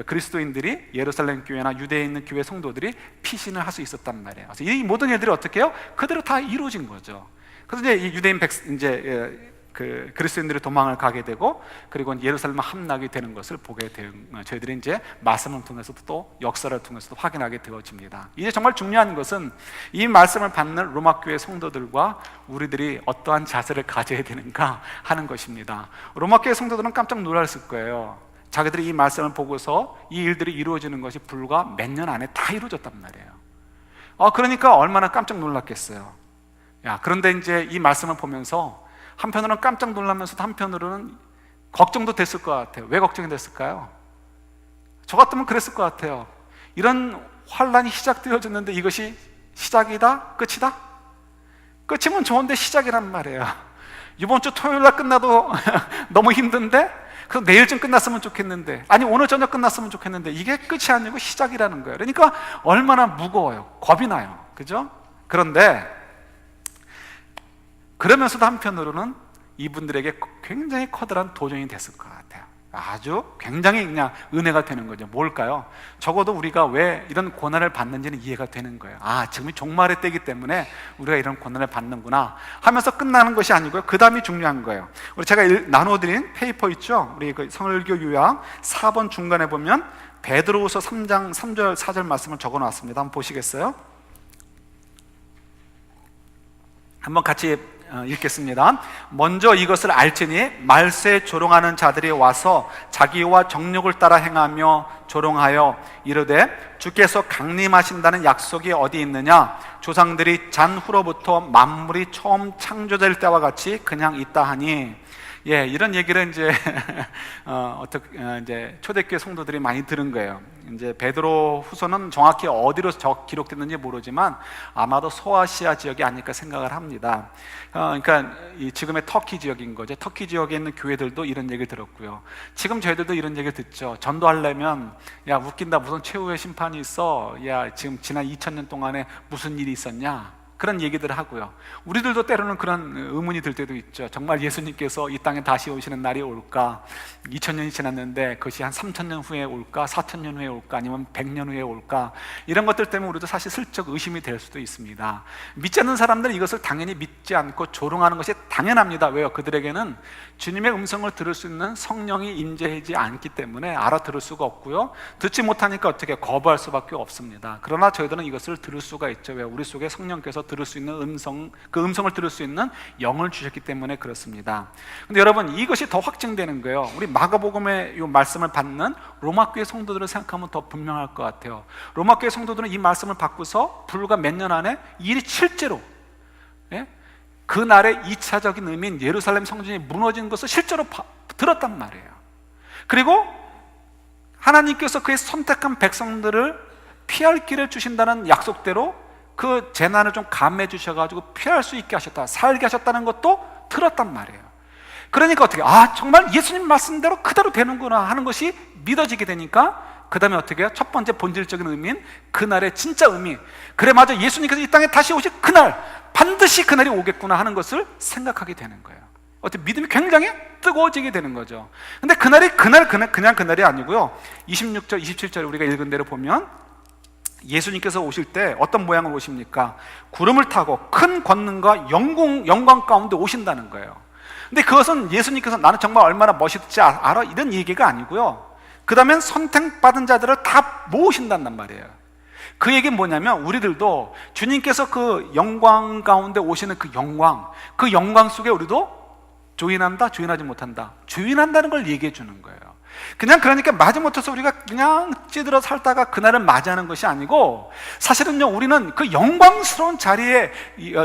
그리스도인들이 예루살렘 교회나 유대에 있는 교회 성도들이 피신을 할 수 있었단 말이에요. 그래서 이 모든 애들이 어떻게 해요? 그대로 다 이루어진 거죠. 그래서 이제 이 유대인 그 그리스도인들이 도망을 가게 되고, 그리고 예루살렘 함락이 되는 것을 보게 된, 저희들이 이제 말씀을 통해서도 또 역사를 통해서도 확인하게 되어집니다. 이제 정말 중요한 것은 이 말씀을 받는 로마 교회 성도들과 우리들이 어떠한 자세를 가져야 되는가 하는 것입니다. 로마 교회 성도들은 깜짝 놀랐을 거예요. 자기들이 이 말씀을 보고서 이 일들이 이루어지는 것이 불과 몇 년 안에 다 이루어졌단 말이에요. 그러니까 얼마나 깜짝 놀랐겠어요. 그런데 이제 이 말씀을 보면서 한편으로는 깜짝 놀라면서도 한편으로는 걱정도 됐을 것 같아요. 왜 걱정이 됐을까요? 저 같으면 그랬을 것 같아요. 이런 환란이 시작되어졌는데 이것이 시작이다? 끝이다? 끝이면 좋은데 시작이란 말이에요. 이번 주 토요일 날 끝나도 너무 힘든데, 그래서 내일쯤 끝났으면 좋겠는데, 아니 오늘 저녁 끝났으면 좋겠는데, 이게 끝이 아니고 시작이라는 거예요. 그러니까 얼마나 무거워요. 겁이 나요. 그죠? 그런데 그러면서도 한편으로는 이분들에게 굉장히 커다란 도전이 됐을 것 같아요. 아주 굉장히 그냥 은혜가 되는 거죠. 뭘까요? 적어도 우리가 왜 이런 고난을 받는지는 이해가 되는 거예요. 지금이 종말의 때이기 때문에 우리가 이런 고난을 받는구나 하면서 끝나는 것이 아니고요, 그 다음이 중요한 거예요. 우리 제가 나눠드린 페이퍼 있죠? 우리 그 성일교 요약 4번 중간에 보면 베드로후서 3장 3절 4절 말씀을 적어놨습니다. 한번 보시겠어요? 한번 같이 읽겠습니다. 먼저 이것을 알지니 말세에 조롱하는 자들이 와서 자기와 정욕을 따라 행하며 조롱하여 이르되 주께서 강림하신다는 약속이 어디 있느냐? 조상들이 잔 후로부터 만물이 처음 창조될 때와 같이 그냥 있다 하니. 이런 얘기를 이제 이제 초대교회 성도들이 많이 들은 거예요. 이제 베드로 후서는 정확히 어디로 기록됐는지 모르지만 아마도 소아시아 지역이 아닐까 생각을 합니다. 그러니까 이 지금의 터키 지역인 거죠. 터키 지역에 있는 교회들도 이런 얘기를 들었고요. 지금 저희들도 이런 얘기를 듣죠. 전도하려면 야 웃긴다, 무슨 최후의 심판이 있어, 야 지금 지난 2000년 동안에 무슨 일이 있었냐, 그런 얘기들을 하고요. 우리들도 때로는 그런 의문이 들 때도 있죠. 정말 예수님께서 이 땅에 다시 오시는 날이 올까? 2000년이 지났는데 그것이 한 3000년 후에 올까? 4000년 후에 올까? 아니면 100년 후에 올까? 이런 것들 때문에 우리도 사실 슬쩍 의심이 될 수도 있습니다. 믿지 않는 사람들은 이것을 당연히 믿지 않고 조롱하는 것이 당연합니다. 왜요? 그들에게는 주님의 음성을 들을 수 있는 성령이 임재하지 않기 때문에 알아들을 수가 없고요, 듣지 못하니까 어떻게 거부할 수밖에 없습니다. 그러나 저희들은 이것을 들을 수가 있죠. 왜? 우리 속에 성령께서 들을 수 있는 음성, 그 음성을 들을 수 있는 영을 주셨기 때문에 그렇습니다. 근데 여러분, 이것이 더 확증되는 거예요. 우리 마가복음의 이 말씀을 받는 로마교회 성도들을 생각하면 더 분명할 것 같아요. 로마교회 성도들은 이 말씀을 받고서 불과 몇 년 안에 일이 실제로, 그날의 2차적인 의미인 예루살렘 성전이 무너진 것을 실제로 들었단 말이에요. 그리고 하나님께서 그의 선택한 백성들을 피할 길을 주신다는 약속대로 그 재난을 좀 감해 주셔가지고 피할 수 있게 하셨다, 살게 하셨다는 것도 들었단 말이에요. 그러니까 어떻게, 정말 예수님 말씀대로 그대로 되는구나 하는 것이 믿어지게 되니까 그 다음에 어떻게 해요? 첫 번째 본질적인 의미인 그날의 진짜 의미, 그래 맞아, 예수님께서 이 땅에 다시 오실 그날, 반드시 그날이 오겠구나 하는 것을 생각하게 되는 거예요. 어떻게 믿음이 굉장히 뜨거워지게 되는 거죠. 근데 그날이 그냥 그날이 아니고요, 26절 27절 우리가 읽은 대로 보면 예수님께서 오실 때 어떤 모양으로 오십니까? 구름을 타고 큰 권능과 영광 가운데 오신다는 거예요. 근데 그것은 예수님께서 나는 정말 얼마나 멋있지 알아? 이런 얘기가 아니고요, 그 다음엔 선택받은 자들을 다 모으신단 말이에요. 그 얘기는 뭐냐면 우리들도 주님께서 그 영광 가운데 오시는 그 영광 속에 우리도 조인한다, 조인하지 못한다, 조인한다는 걸 얘기해 주는 거예요. 그러니까 마지못해서 우리가 그냥 찌들어 살다가 그날을 맞이하는 것이 아니고, 사실은요, 우리는 그 영광스러운 자리에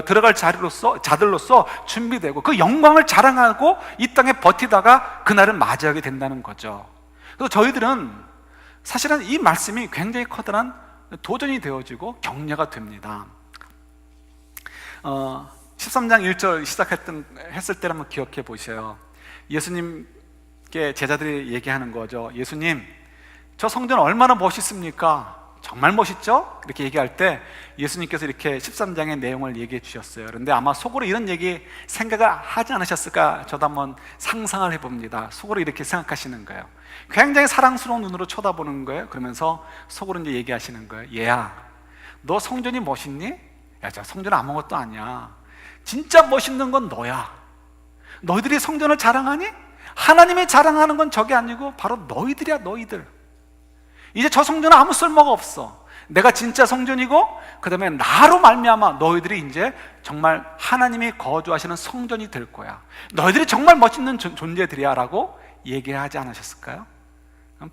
들어갈 자들로서 준비되고 그 영광을 자랑하고 이 땅에 버티다가 그날을 맞이하게 된다는 거죠. 그래서 저희들은 사실은 이 말씀이 굉장히 커다란 도전이 되어지고 격려가 됩니다. 13장 1절 했을 때를 한번 기억해 보세요. 예수님께 제자들이 얘기하는 거죠. 예수님, 저 성전 얼마나 멋있습니까? 정말 멋있죠? 이렇게 얘기할 때 예수님께서 이렇게 13장의 내용을 얘기해 주셨어요. 그런데 아마 속으로 이런 얘기 생각을 하지 않으셨을까? 저도 한번 상상을 해봅니다. 속으로 이렇게 생각하시는 거예요. 굉장히 사랑스러운 눈으로 쳐다보는 거예요. 그러면서 속으로 이제 얘기하시는 거예요. 얘야, 너 성전이 멋있니? 야, 저 성전 아무것도 아니야. 진짜 멋있는 건 너야. 너희들이 성전을 자랑하니? 하나님이 자랑하는 건 저게 아니고 바로 너희들이야, 너희들. 이제 저 성전은 아무 쓸모가 없어. 내가 진짜 성전이고 그 다음에 나로 말미암아 너희들이 이제 정말 하나님이 거주하시는 성전이 될 거야. 너희들이 정말 멋있는 존재들이야 라고 얘기하지 않으셨을까요?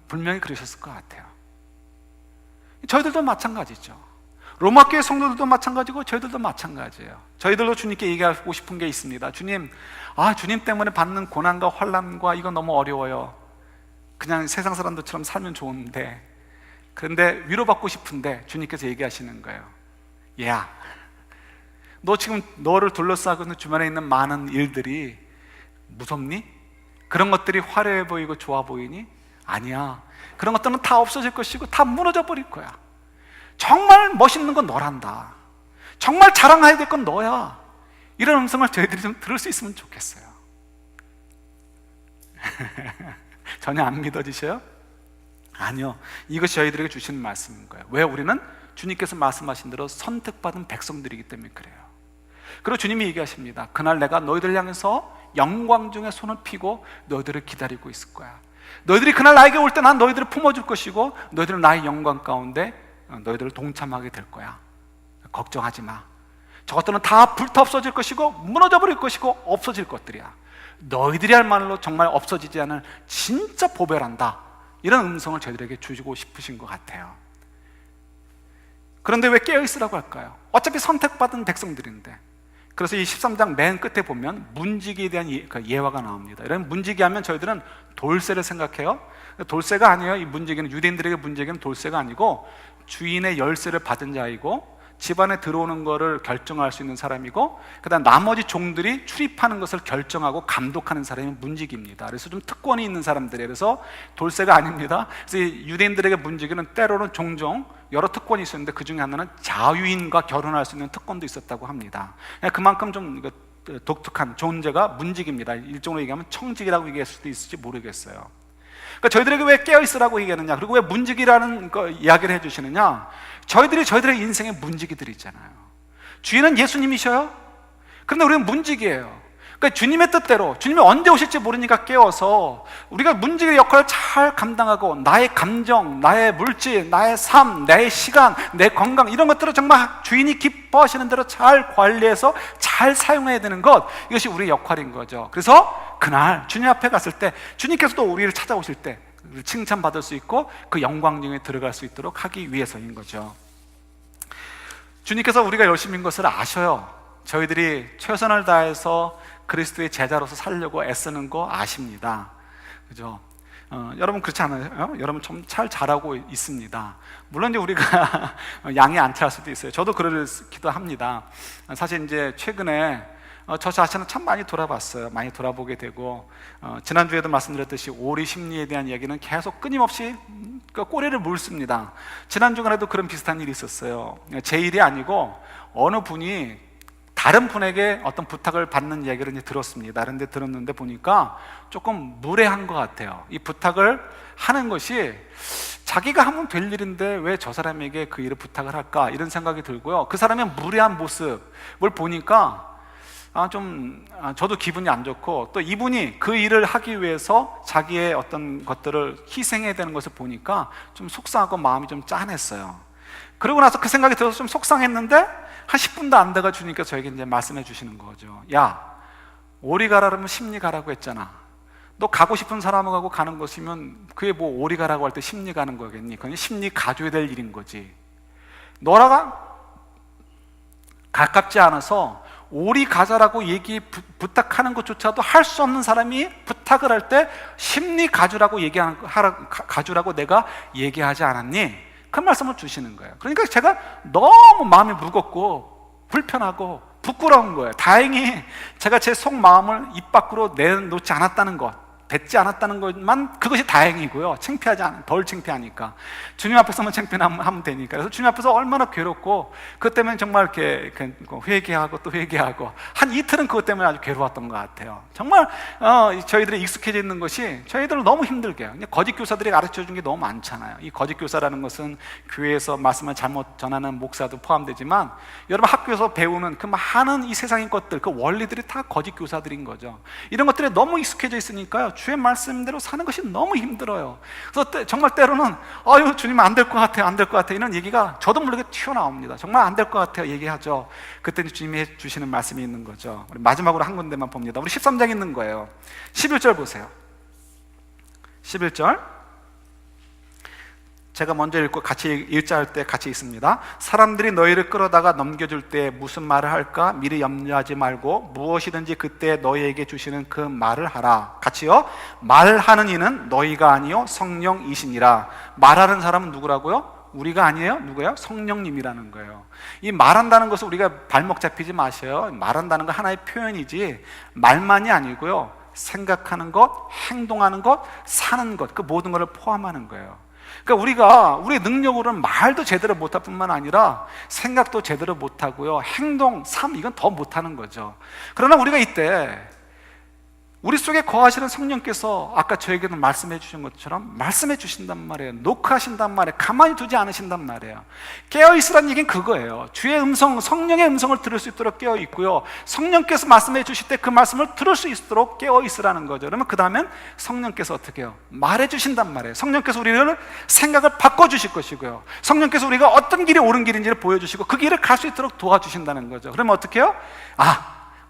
분명히 그러셨을 것 같아요. 저희들도 마찬가지죠. 로마교회 성도들도 마찬가지고 저희들도 마찬가지예요. 저희들도 주님께 얘기하고 싶은 게 있습니다. 주님, 주님 때문에 받는 고난과 환난과 이거 너무 어려워요. 그냥 세상 사람들처럼 살면 좋은데, 그런데 위로받고 싶은데 주님께서 얘기하시는 거예요. 얘야, 너 지금 너를 둘러싸고 있는 주변에 있는 많은 일들이 무섭니? 그런 것들이 화려해 보이고 좋아 보이니? 아니야. 그런 것들은 다 없어질 것이고 다 무너져 버릴 거야. 정말 멋있는 건 너란다. 정말 자랑해야 될 건 너야. 이런 음성을 저희들이 좀 들을 수 있으면 좋겠어요. 전혀 안 믿어지셔요? 아니요, 이것이 저희들에게 주시는 말씀인 거예요. 왜? 우리는 주님께서 말씀하신 대로 선택받은 백성들이기 때문에 그래요. 그리고 주님이 얘기하십니다. 그날 내가 너희들 향해서 영광 중에 손을 펴고 너희들을 기다리고 있을 거야. 너희들이 그날 나에게 올 때 난 너희들을 품어줄 것이고 너희들은 나의 영광 가운데 너희들을 동참하게 될 거야. 걱정하지 마. 저것들은 다 불타 없어질 것이고 무너져 버릴 것이고 없어질 것들이야. 너희들이야말로 정말 없어지지 않을 진짜 보배란다. 이런 음성을 저희들에게 주시고 싶으신 것 같아요. 그런데 왜 깨어있으라고 할까요? 어차피 선택받은 백성들인데. 그래서 이 13장 맨 끝에 보면 문지기에 대한 예화가 나옵니다. 이런 문지기 하면 저희들은 돌쇠를 생각해요. 돌쇠가 아니에요. 이 문지기는, 유대인들에게 문지기는 돌쇠가 아니고 주인의 열쇠를 받은 자이고 집안에 들어오는 것을 결정할 수 있는 사람이고, 그 다음 나머지 종들이 출입하는 것을 결정하고 감독하는 사람이 문지기입니다. 그래서 좀 특권이 있는 사람들이에요. 그래서 돌쇠가 아닙니다. 그래서 문지기는 때로는 종종 여러 특권이 있었는데 그 중에 하나는 자유인과 결혼할 수 있는 특권도 있었다고 합니다. 그만큼 좀 독특한 존재가 문지기입니다. 일종으로 얘기하면 청직이라고 얘기할 수도 있을지 모르겠어요. 그러니까 저희들에게 왜 깨어있으라고 얘기하느냐, 그리고 왜 문지기라는 이야기를 해주시느냐, 저희들의 인생의 문지기들이 있잖아요. 주인은 예수님이셔요. 그런데 우리는 문지기예요. 그러니까 주님의 뜻대로, 주님이 언제 오실지 모르니까 깨워서 우리가 문지기의 역할을 잘 감당하고 나의 감정, 나의 물질, 나의 삶, 나의 시간, 내 건강, 이런 것들을 정말 주인이 기뻐하시는 대로 잘 관리해서 잘 사용해야 되는 것, 이것이 우리의 역할인 거죠. 그래서 그날 주님 앞에 갔을 때 주님께서도 우리를 찾아오실 때 칭찬받을 수 있고 그 영광 중에 들어갈 수 있도록 하기 위해서인 거죠. 주님께서 우리가 열심인 것을 아셔요. 저희들이 최선을 다해서 그리스도의 제자로서 살려고 애쓰는 거 아십니다. 그죠? 여러분 그렇지 않아요? 여러분 좀 잘 잘하고 있습니다. 물론 이제 우리가 양이 안 찰 수도 있어요. 저도 그러기도 합니다. 사실 이제 최근에 저 자신은 참 많이 돌아봤어요. 많이 돌아보게 되고, 지난주에도 말씀드렸듯이 오리 심리에 대한 이야기는 계속 끊임없이 그 꼬리를 물습니다. 지난주간에도 그런 비슷한 일이 있었어요. 제 일이 아니고 어느 분이 다른 분에게 어떤 부탁을 받는 이야기를 이제 들었습니다. 그런데 들었는데 보니까 조금 무례한 것 같아요. 이 부탁을 하는 것이 자기가 하면 될 일인데 왜 저 사람에게 그 일을 부탁을 할까, 이런 생각이 들고요. 그 사람의 무례한 모습을 보니까 저도 기분이 안 좋고, 또 이분이 그 일을 하기 위해서 자기의 어떤 것들을 희생해야 되는 것을 보니까 좀 속상하고 마음이 좀 짠했어요. 그러고 나서 그 생각이 들어서 좀 속상했는데 한 10분도 안 돼가 주니까 저에게 이제 말씀해 주시는 거죠. 야, 오리 가라 그러면 심리 가라고 했잖아. 너 가고 싶은 사람하고 가는 것이면 그게 뭐 오리 가라고 할 때 심리 가는 거겠니? 그건 심리 가줘야 될 일인 거지. 너라가 가깝지 않아서 오리 가자라고 부탁하는 것조차도 할 수 없는 사람이 부탁을 할 때 심리 가주라고 가주라고 내가 얘기하지 않았니? 그 말씀을 주시는 거예요. 그러니까 제가 너무 마음이 무겁고 불편하고 부끄러운 거예요. 다행히 제가 제 속마음을 입 밖으로 내놓지 않았다는 것, 뱉지 않았다는 것만, 그것이 다행이고요. 덜 창피하니까. 주님 앞에서만 창피하면 되니까. 그래서 주님 앞에서 얼마나 괴롭고, 그것 때문에 정말 이렇게 회개하고 또 회개하고, 한 이틀은 그것 때문에 아주 괴로웠던 것 같아요. 정말 저희들이 익숙해져 있는 것이 저희들을 너무 힘들게 해요. 거짓 교사들이 가르쳐 준 게 너무 많잖아요. 이 거짓 교사라는 것은 교회에서 말씀을 잘못 전하는 목사도 포함되지만, 여러분 학교에서 배우는 그 많은 이 세상의 것들, 그 원리들이 다 거짓 교사들인 거죠. 이런 것들에 너무 익숙해져 있으니까요, 주의 말씀대로 사는 것이 너무 힘들어요. 그래서 정말 때로는 아유 주님 안 될 것 같아요, 안 될 것 같아요, 이런 얘기가 저도 모르게 튀어나옵니다. 정말 안 될 것 같아요 얘기하죠. 그때 주님이 해주시는 말씀이 있는 거죠. 우리 마지막으로 한 군데만 봅니다. 우리 13장 있는 거예요. 11절 보세요. 11절 제가 먼저 읽고 같이 읽자 할 때 같이 읽습니다. 사람들이 너희를 끌어다가 넘겨줄 때 무슨 말을 할까 미리 염려하지 말고 무엇이든지 그때 너희에게 주시는 그 말을 하라. 같이요. 말하는 이는 너희가 아니요 성령이시니라. 말하는 사람은 누구라고요? 우리가 아니에요. 누구예요? 성령님이라는 거예요. 이 말한다는 것을 우리가 발목 잡히지 마셔요. 말한다는 건 하나의 표현이지 말만이 아니고요, 생각하는 것, 행동하는 것, 사는 것, 그 모든 것을 포함하는 거예요. 그러니까 우리의 능력으로는 말도 제대로 못할 뿐만 아니라 생각도 제대로 못하고요, 행동, 삶, 이건 더 못하는 거죠. 그러나 우리가 이때 우리 속에 거하시는 성령께서 아까 저에게도 말씀해 주신 것처럼 말씀해 주신단 말이에요. 녹화하신단 말이에요. 가만히 두지 않으신단 말이에요. 깨어있으라는 얘기는 그거예요. 주의 음성, 성령의 음성을 들을 수 있도록 깨어있고요, 성령께서 말씀해 주실 때 그 말씀을 들을 수 있도록 깨어있으라는 거죠. 그러면 그 다음엔 성령께서 어떻게 해요? 말해 주신단 말이에요. 성령께서 우리를 생각을 바꿔주실 것이고요, 성령께서 우리가 어떤 길이 옳은 길인지를 보여주시고 그 길을 갈 수 있도록 도와주신다는 거죠. 그러면 어떻게 해요?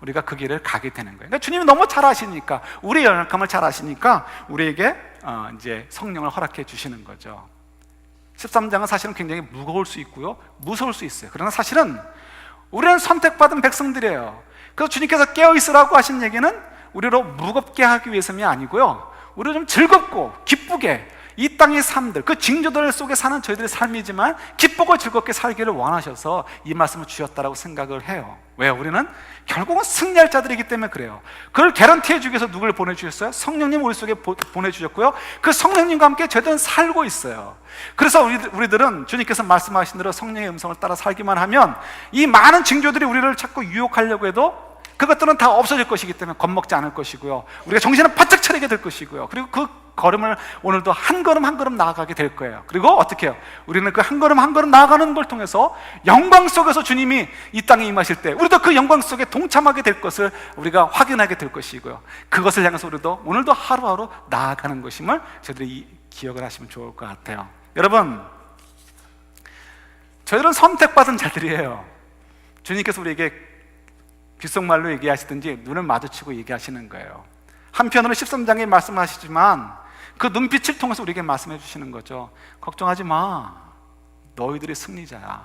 우리가 그 길을 가게 되는 거예요. 그러니까 주님이 너무 잘 아시니까, 우리의 연약함을 잘 아시니까 우리에게 이제 성령을 허락해 주시는 거죠. 13장은 사실은 굉장히 무거울 수 있고요, 무서울 수 있어요. 그러나 사실은 우리는 선택받은 백성들이에요. 그래서 주님께서 깨어있으라고 하신 얘기는 우리로 무겁게 하기 위해서이 아니고요, 우리를 좀 즐겁고 기쁘게, 이 땅의 삶들, 그 징조들 속에 사는 저희들의 삶이지만 기쁘고 즐겁게 살기를 원하셔서 이 말씀을 주셨다라고 생각을 해요. 왜요? 우리는 결국은 승리할 자들이기 때문에 그래요. 그걸 개런티해 주기 위해서 누구를 보내주셨어요? 성령님 우리 속에 보내주셨고요, 그 성령님과 함께 저희들은 살고 있어요. 그래서 우리들은 주님께서 말씀하신 대로 성령의 음성을 따라 살기만 하면 이 많은 징조들이 우리를 자꾸 유혹하려고 해도 그것들은 다 없어질 것이기 때문에 겁먹지 않을 것이고요, 우리가 정신을 바짝 차리게 될 것이고요, 그리고 그 걸음을 오늘도 한 걸음 한 걸음 나아가게 될 거예요. 그리고 어떻게 해요? 우리는 그 한 걸음 한 걸음 나아가는 걸 통해서 영광 속에서 주님이 이 땅에 임하실 때 우리도 그 영광 속에 동참하게 될 것을 우리가 확인하게 될 것이고요, 그것을 향해서 우리도 오늘도 하루하루 나아가는 것임을 저희들이 기억을 하시면 좋을 것 같아요. 여러분, 저희들은 선택받은 자들이에요. 주님께서 우리에게 귓속말로 얘기하시든지 눈을 마주치고 얘기하시는 거예요. 한편으로 13장에 말씀하시지만 그 눈빛을 통해서 우리에게 말씀해 주시는 거죠. 걱정하지 마, 너희들이 승리자야.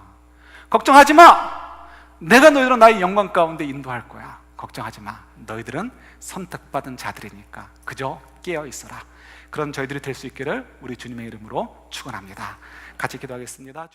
걱정하지 마, 내가 너희들을 나의 영광 가운데 인도할 거야. 걱정하지 마, 너희들은 선택받은 자들이니까 그저 깨어 있어라. 그런 저희들이 될 수 있기를 우리 주님의 이름으로 축원합니다. 같이 기도하겠습니다.